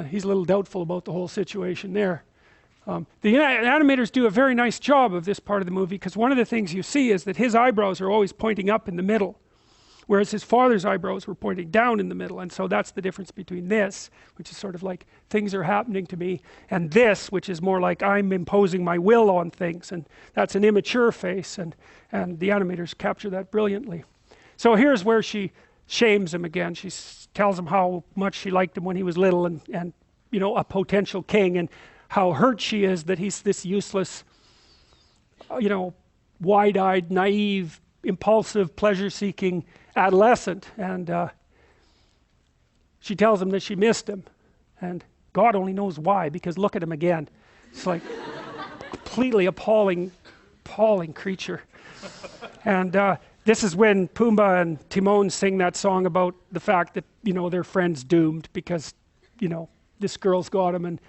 He's a little doubtful about the whole situation there. The animators do a very nice job of this part of the movie, because one of the things you see is that his eyebrows are always pointing up in the middle, whereas his father's eyebrows were pointing down in the middle. And so that's the difference between this, which is sort of like things are happening to me, and this, which is more like I'm imposing my will on things. And that's an immature face, and the animators capture that brilliantly. So here's where she shames him again. She tells him how much she liked him when he was little, and you know, a potential king, and how hurt she is that he's this useless, you know, wide-eyed, naive, impulsive, pleasure-seeking adolescent. And she tells him that she missed him, and God only knows why, because look at him again. It's like completely appalling creature. And this is when Pumbaa and Timon sing that song about the fact that, you know, their friend's doomed because, you know, this girl's got him. And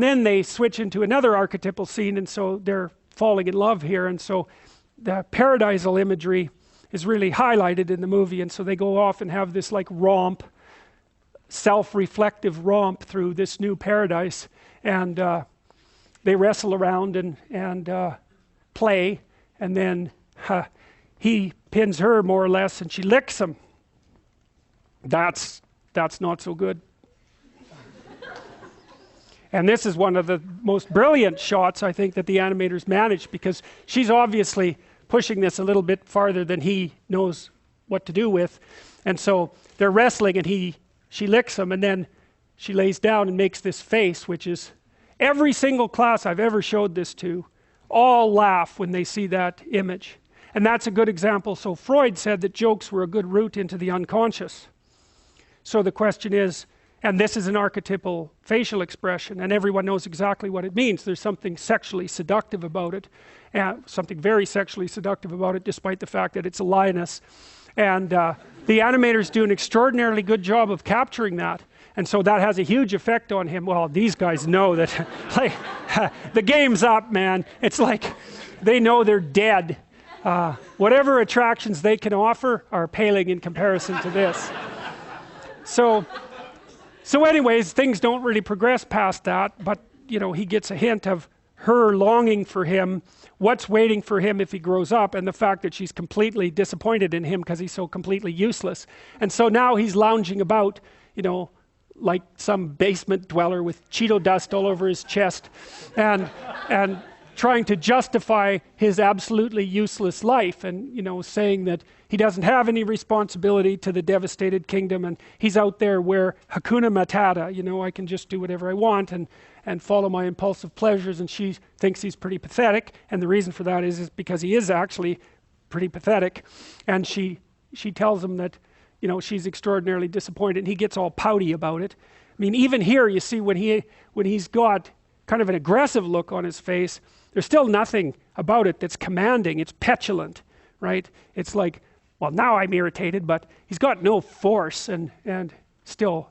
then they switch into another archetypal scene, and so they're falling in love here. And so the paradisal imagery is really highlighted in the movie, and so they go off and have this like romp, self-reflective romp through this new paradise, and they wrestle around and play, and then he pins her more or less, and she licks him. That's not so good. And this is one of the most brilliant shots, I think, that the animators managed, because she's obviously pushing this a little bit farther than he knows what to do with. And so they're wrestling, and she licks him, and then she lays down and makes this face, which is, every single class I've ever showed this to all laugh when they see that image. And that's a good example. So Freud said that jokes were a good route into the unconscious. So the question is, and this is an archetypal facial expression, and everyone knows exactly what it means. There's something sexually seductive about it, something very sexually seductive about it, despite the fact that it's a lioness. And the animators do an extraordinarily good job of capturing that. And so that has a huge effect on him. Well, these guys know that like, the game's up, man. It's like they know they're dead. Whatever attractions they can offer are paling in comparison to this. So anyways, things don't really progress past that, but you know, he gets a hint of her longing for him, what's waiting for him if he grows up, and the fact that she's completely disappointed in him because he's so completely useless. And so now he's lounging about, you know, like some basement dweller with Cheeto dust all over his chest, and trying to justify his absolutely useless life, and you know, saying that he doesn't have any responsibility to the devastated kingdom, and he's out there where Hakuna Matata, you know, I can just do whatever I want and follow my impulsive pleasures. And she thinks he's pretty pathetic, and the reason for that is because he is actually pretty pathetic. And she tells him that, you know, she's extraordinarily disappointed, and he gets all pouty about it. I mean, even here you see when he's got kind of an aggressive look on his face, there's still nothing about it that's commanding. It's petulant, right? It's like, well, now I'm irritated, but he's got no force, and still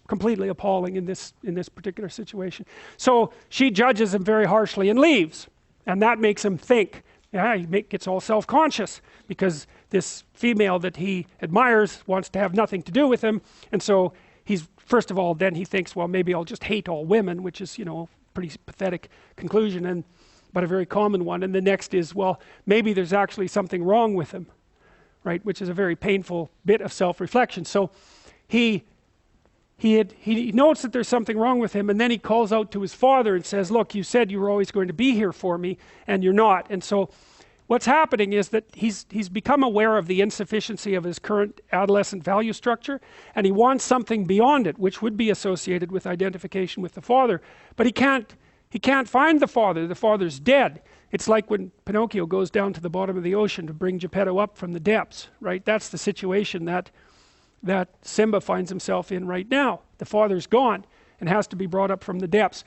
completely appalling in this particular situation. So she judges him very harshly and leaves, and that makes him think. Yeah, he gets all self-conscious because this female that he admires wants to have nothing to do with him, and so he's, first of all, then he thinks, well, maybe I'll just hate all women, which is, you know, pretty pathetic conclusion, but a very common one. And the next is, well, maybe there's actually something wrong with him, right? Which is a very painful bit of self-reflection. So he notes that there's something wrong with him, and then he calls out to his father and says, look, you said you were always going to be here for me, and you're not. And so what's happening is that he's become aware of the insufficiency of his current adolescent value structure, and he wants something beyond it, which would be associated with identification with the father. But he can't find the father. The father's dead. It's like when Pinocchio goes down to the bottom of the ocean to bring Geppetto up from the depths, right? That's the situation that Simba finds himself in right now. The father's gone and has to be brought up from the depths.